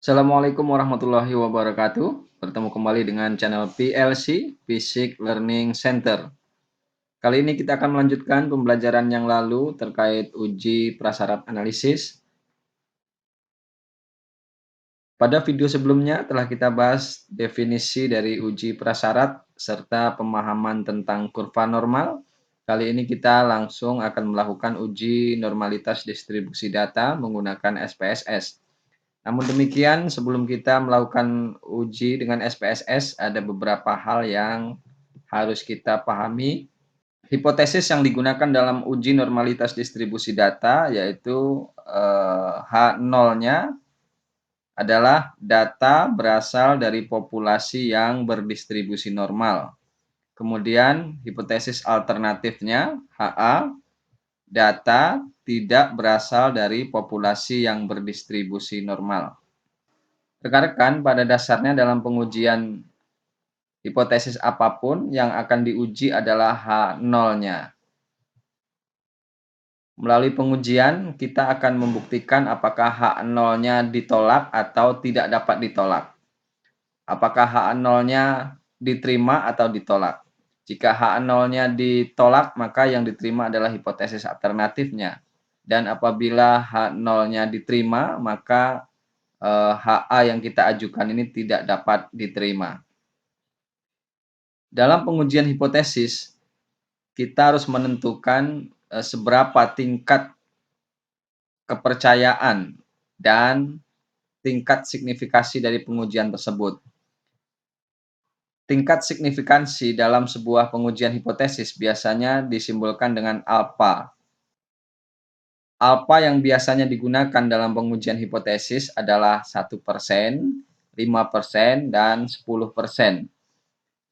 Assalamualaikum warahmatullahi wabarakatuh. Bertemu kembali dengan channel PLC, Basic Learning Center. Kali ini kita akan melanjutkan pembelajaran yang lalu terkait uji prasyarat analisis. Pada video sebelumnya telah kita bahas definisi dari uji prasyarat serta pemahaman tentang kurva normal. Kali ini kita langsung akan melakukan uji normalitas distribusi data menggunakan SPSS. Namun demikian, sebelum kita melakukan uji dengan SPSS, ada beberapa hal yang harus kita pahami. Hipotesis yang digunakan dalam uji normalitas distribusi data yaitu H0-nya adalah data berasal dari populasi yang berdistribusi normal. Kemudian hipotesis alternatifnya HA, data tidak berasal dari populasi yang berdistribusi normal. Rekan-rekan, pada dasarnya dalam pengujian hipotesis apapun yang akan diuji adalah H0-nya. Melalui pengujian, kita akan membuktikan apakah H0-nya ditolak atau tidak dapat ditolak. Apakah H0-nya diterima atau ditolak. Jika H0-nya ditolak, maka yang diterima adalah hipotesis alternatifnya. Dan apabila H0-nya diterima, maka HA yang kita ajukan ini tidak dapat diterima. Dalam pengujian hipotesis, kita harus menentukan seberapa tingkat kepercayaan dan tingkat signifikansi dari pengujian tersebut. Tingkat signifikansi dalam sebuah pengujian hipotesis biasanya disimbolkan dengan alfa. Alfa yang biasanya digunakan dalam pengujian hipotesis adalah 1%, 5%, dan 10%.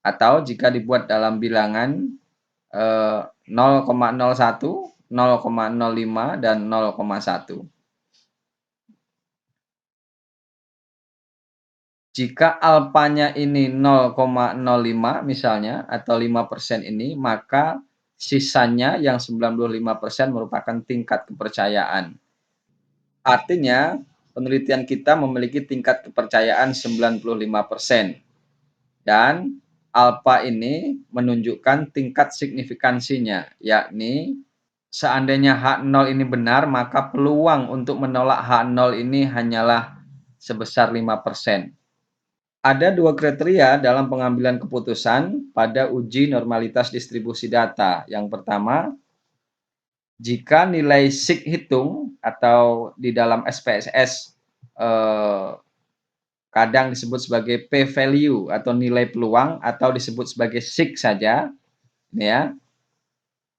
Atau jika dibuat dalam bilangan 0,01, 0,05, dan 0,1. Jika alfanya ini 0,05 misalnya atau 5% ini, maka sisanya yang 95% merupakan tingkat kepercayaan. Artinya, penelitian kita memiliki tingkat kepercayaan 95%. Dan alfa ini menunjukkan tingkat signifikansinya, yakni seandainya H0 ini benar, maka peluang untuk menolak H0 ini hanyalah sebesar 5%. Ada dua kriteria dalam pengambilan keputusan pada uji normalitas distribusi data. Yang pertama, jika nilai sig hitung atau di dalam SPSS kadang disebut sebagai p-value atau nilai peluang atau disebut sebagai sig saja, ya.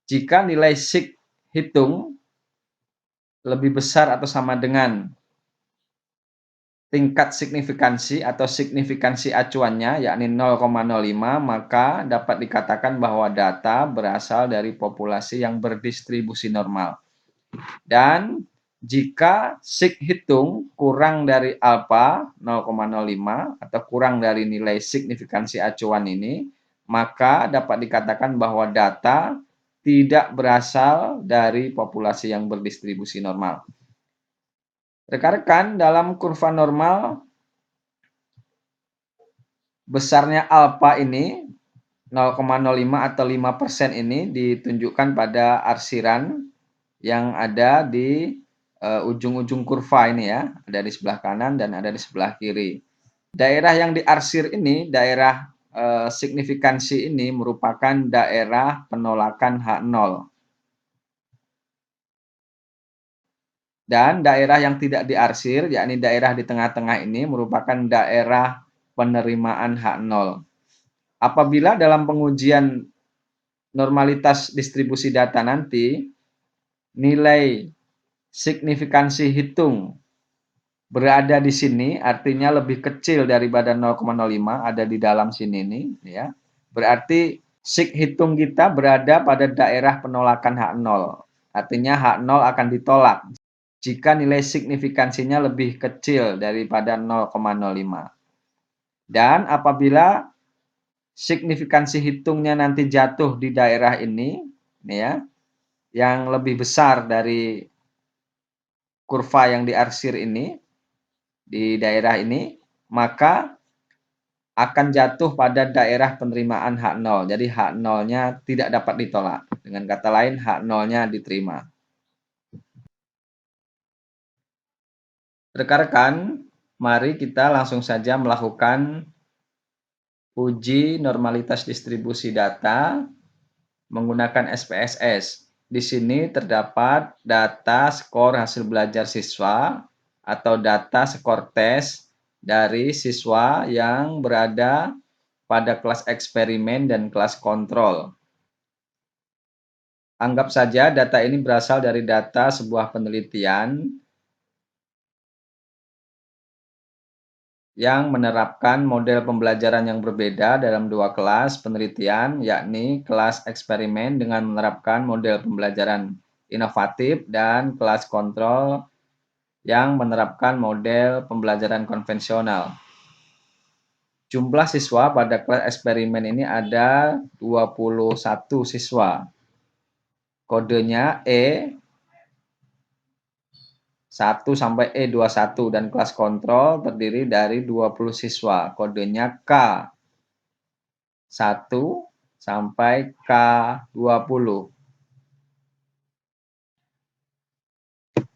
Jika nilai sig hitung lebih besar atau sama dengan tingkat signifikansi atau signifikansi acuannya yakni 0,05, maka dapat dikatakan bahwa data berasal dari populasi yang berdistribusi normal. Dan jika sig hitung kurang dari alfa 0,05 atau kurang dari nilai signifikansi acuan ini, maka dapat dikatakan bahwa data tidak berasal dari populasi yang berdistribusi normal. Rekan-rekan, dalam kurva normal, besarnya alfa ini 0,05 atau 5% ini ditunjukkan pada arsiran yang ada di ujung-ujung kurva ini ya, ada di sebelah kanan dan ada di sebelah kiri. Daerah yang diarsir ini, daerah signifikansi ini merupakan daerah penolakan H0. Dan daerah yang tidak diarsir, yakni daerah di tengah-tengah ini merupakan daerah penerimaan H0. Apabila dalam pengujian normalitas distribusi data nanti, nilai signifikansi hitung berada di sini, artinya lebih kecil daripada 0,05, ada di dalam sini nih, ya. Berarti sig hitung kita berada pada daerah penolakan H0. Artinya H0 akan ditolak jika nilai signifikansinya lebih kecil daripada 0,05. Dan apabila signifikansi hitungnya nanti jatuh di daerah ini, ya, yang lebih besar dari kurva yang diarsir ini, di daerah ini, maka akan jatuh pada daerah penerimaan hak nol. Jadi hak nolnya tidak dapat ditolak. Dengan kata lain, hak nolnya diterima. Rekan-rekan, mari kita langsung saja melakukan uji normalitas distribusi data menggunakan SPSS. Di sini terdapat data skor hasil belajar siswa atau data skor tes dari siswa yang berada pada kelas eksperimen dan kelas kontrol. Anggap saja data ini berasal dari data sebuah penelitian yang menerapkan model pembelajaran yang berbeda dalam dua kelas penelitian, yakni kelas eksperimen dengan menerapkan model pembelajaran inovatif dan kelas kontrol yang menerapkan model pembelajaran konvensional. Jumlah siswa pada kelas eksperimen ini ada 21 siswa. Kodenya E1 sampai E21 dan kelas kontrol terdiri dari 20 siswa. Kodenya K1 sampai K20.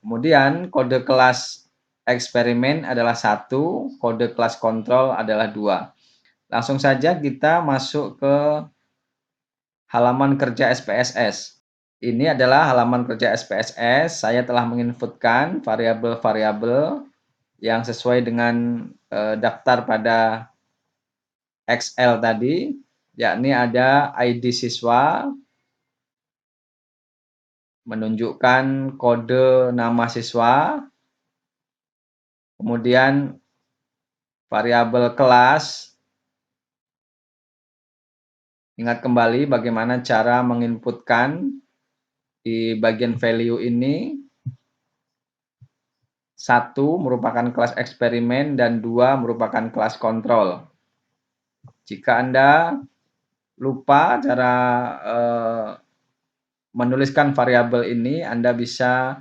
Kemudian kode kelas eksperimen adalah 1, kode kelas kontrol adalah 2. Langsung saja kita masuk ke halaman kerja SPSS. Ini adalah halaman kerja SPSS. Saya telah menginputkan variabel-variabel yang sesuai dengan daftar pada Excel tadi, yakni ada ID siswa, menunjukkan kode nama siswa, kemudian variabel kelas. Ingat kembali bagaimana cara menginputkan di bagian value ini. 1 merupakan kelas eksperimen dan 2 merupakan kelas kontrol. Jika Anda lupa cara menuliskan variabel ini, Anda bisa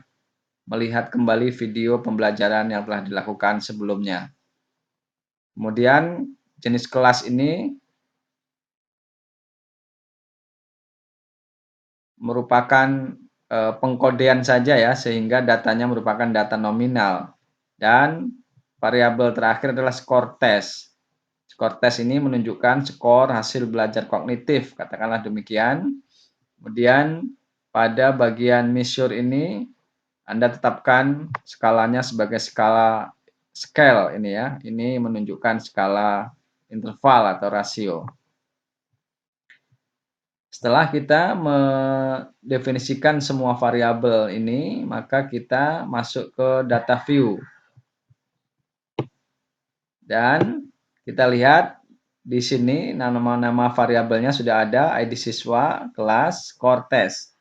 melihat kembali video pembelajaran yang telah dilakukan sebelumnya. Kemudian jenis kelas ini merupakan pengkodean saja ya, sehingga datanya merupakan data nominal. Dan variabel terakhir adalah skor tes. Skor tes ini menunjukkan skor hasil belajar kognitif, katakanlah demikian. Kemudian pada bagian measure ini Anda tetapkan skalanya sebagai scale ini ya. Ini menunjukkan skala interval atau rasio. Setelah kita mendefinisikan semua variabel ini, maka kita masuk ke data view. Dan kita lihat di sini nama-nama variabelnya sudah ada, ID siswa, kelas, skor tes.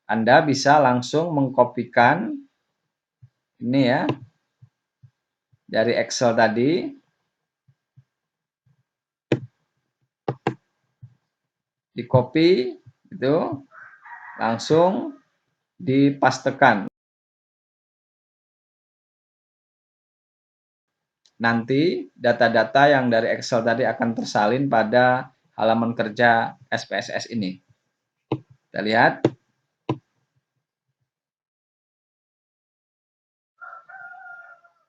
Anda bisa langsung mengkopikan ini ya dari Excel tadi. Di copy itu langsung dipastekan. Nanti data-data yang dari Excel tadi akan tersalin pada halaman kerja SPSS ini. Kita lihat.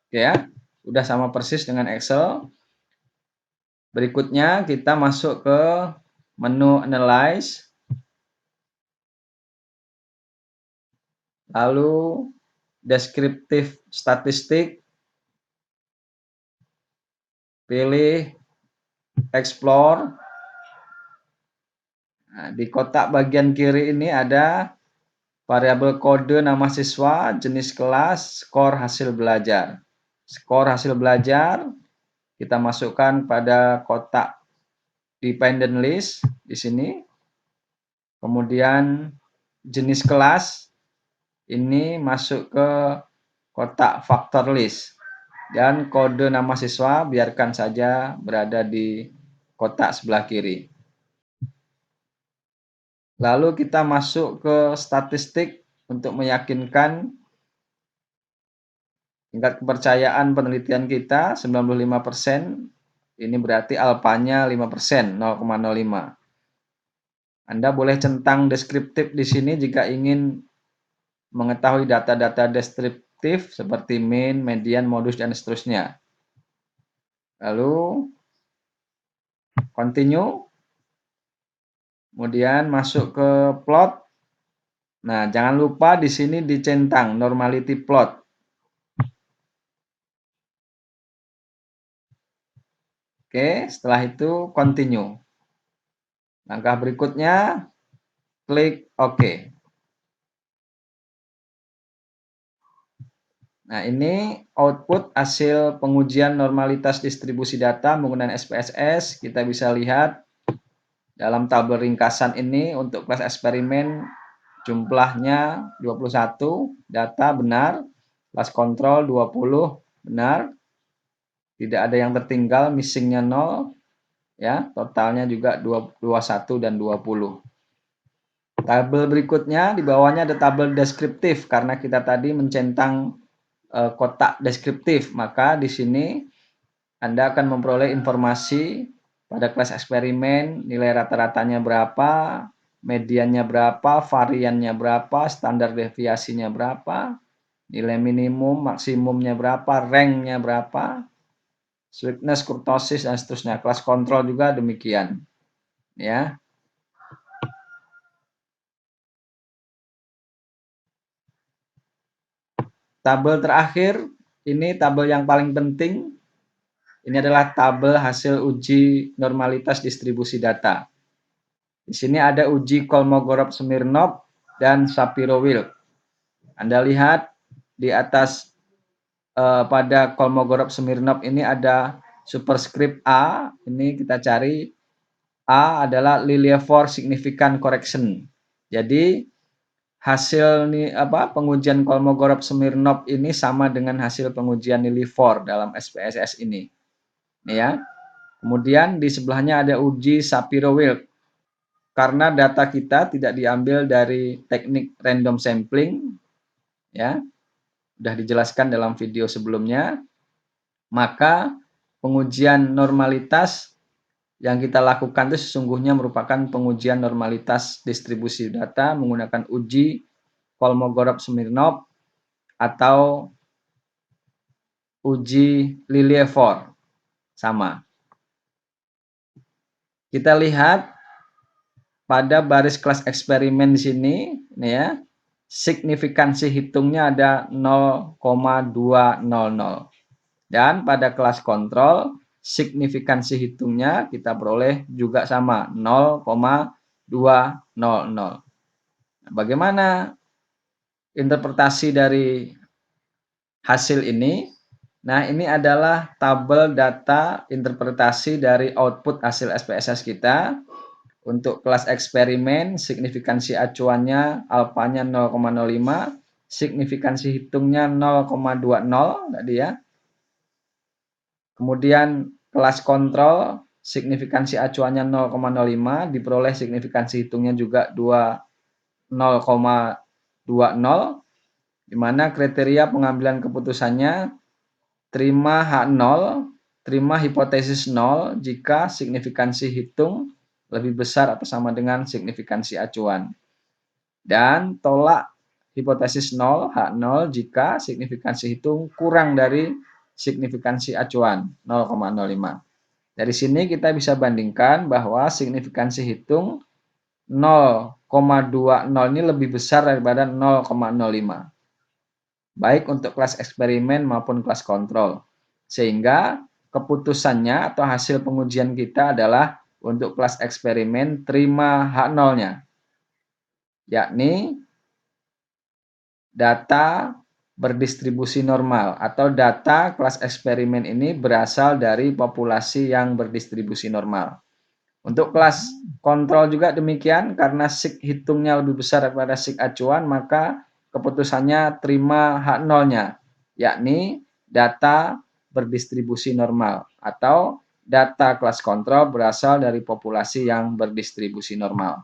Oke ya, udah sama persis dengan Excel. Berikutnya kita masuk ke menu Analyze. Lalu Descriptive Statistik. Pilih Explore. Nah, di kotak bagian kiri ini ada variabel kode nama siswa, jenis kelas, skor hasil belajar. Skor hasil belajar kita masukkan pada kotak dependent list di sini. Kemudian jenis kelas ini masuk ke kotak factor list. Dan kode nama siswa biarkan saja berada di kotak sebelah kiri. Lalu kita masuk ke statistik untuk meyakinkan. Tingkat kepercayaan penelitian kita 95%, ini berarti alfanya 5%, 0,05. Anda boleh centang deskriptif di sini jika ingin mengetahui data-data deskriptif seperti mean, median, modus, dan seterusnya. Lalu continue, kemudian masuk ke plot. Nah, jangan lupa di sini dicentang normality plot. Oke, setelah itu continue. Langkah berikutnya, klik OK. Nah, ini output hasil pengujian normalitas distribusi data menggunakan SPSS. Kita bisa lihat dalam tabel ringkasan ini untuk kelas eksperimen jumlahnya 21, data benar, kelas kontrol 20, benar. Tidak ada yang tertinggal, missingnya 0, ya, totalnya juga 21 dan 20. Tabel berikutnya di bawahnya ada tabel deskriptif karena kita tadi mencentang kotak deskriptif, maka di sini Anda akan memperoleh informasi pada kelas eksperimen, nilai rata-ratanya berapa, mediannya berapa, variannya berapa, standar deviasinya berapa, nilai minimum, maksimumnya berapa, ranknya berapa, sweetness, kurtosis, dan seterusnya. Kelas kontrol juga demikian. Ya. Tabel terakhir, ini tabel yang paling penting. Ini adalah tabel hasil uji normalitas distribusi data. Di sini ada uji Kolmogorov-Smirnov dan Shapiro-Wilk. Anda lihat di atas pada Kolmogorov-Smirnov ini ada superscript A. Ini kita cari A adalah Lilliefors significant correction. Jadi hasil pengujian Kolmogorov-Smirnov ini sama dengan hasil pengujian Lilliefors dalam SPSS ini. Ya. Kemudian di sebelahnya ada uji Shapiro-Wilk. Karena data kita tidak diambil dari teknik random sampling, ya, sudah dijelaskan dalam video sebelumnya, maka pengujian normalitas yang kita lakukan itu sesungguhnya merupakan pengujian normalitas distribusi data menggunakan uji Kolmogorov-Smirnov atau uji Lilliefors. Sama. Kita lihat pada baris kelas eksperimen di sini, nih ya, signifikansi hitungnya ada 0,200. Dan pada kelas kontrol, signifikansi hitungnya kita peroleh juga sama, 0,200. Bagaimana interpretasi dari hasil ini? Nah, ini adalah tabel data interpretasi dari output hasil SPSS kita. Untuk kelas eksperimen, signifikansi acuannya alfanya 0,05, signifikansi hitungnya 0,20 tadi ya. Kemudian kelas kontrol, signifikansi acuannya 0,05, diperoleh signifikansi hitungnya juga 0,20, di mana kriteria pengambilan keputusannya terima H0, terima hipotesis 0 jika signifikansi hitung lebih besar atau sama dengan signifikansi acuan. Dan tolak hipotesis 0, H0 jika signifikansi hitung kurang dari signifikansi acuan 0,05. Dari sini kita bisa bandingkan bahwa signifikansi hitung 0,20 ini lebih besar daripada 0,05. Baik untuk kelas eksperimen maupun kelas kontrol. Sehingga keputusannya atau hasil pengujian kita adalah untuk kelas eksperimen terima H0-nya, yakni data berdistribusi normal atau data kelas eksperimen ini berasal dari populasi yang berdistribusi normal. Untuk kelas kontrol juga demikian, karena sig hitungnya lebih besar daripada sig acuan, maka keputusannya terima H0-nya, yakni data berdistribusi normal atau data kelas kontrol berasal dari populasi yang berdistribusi normal.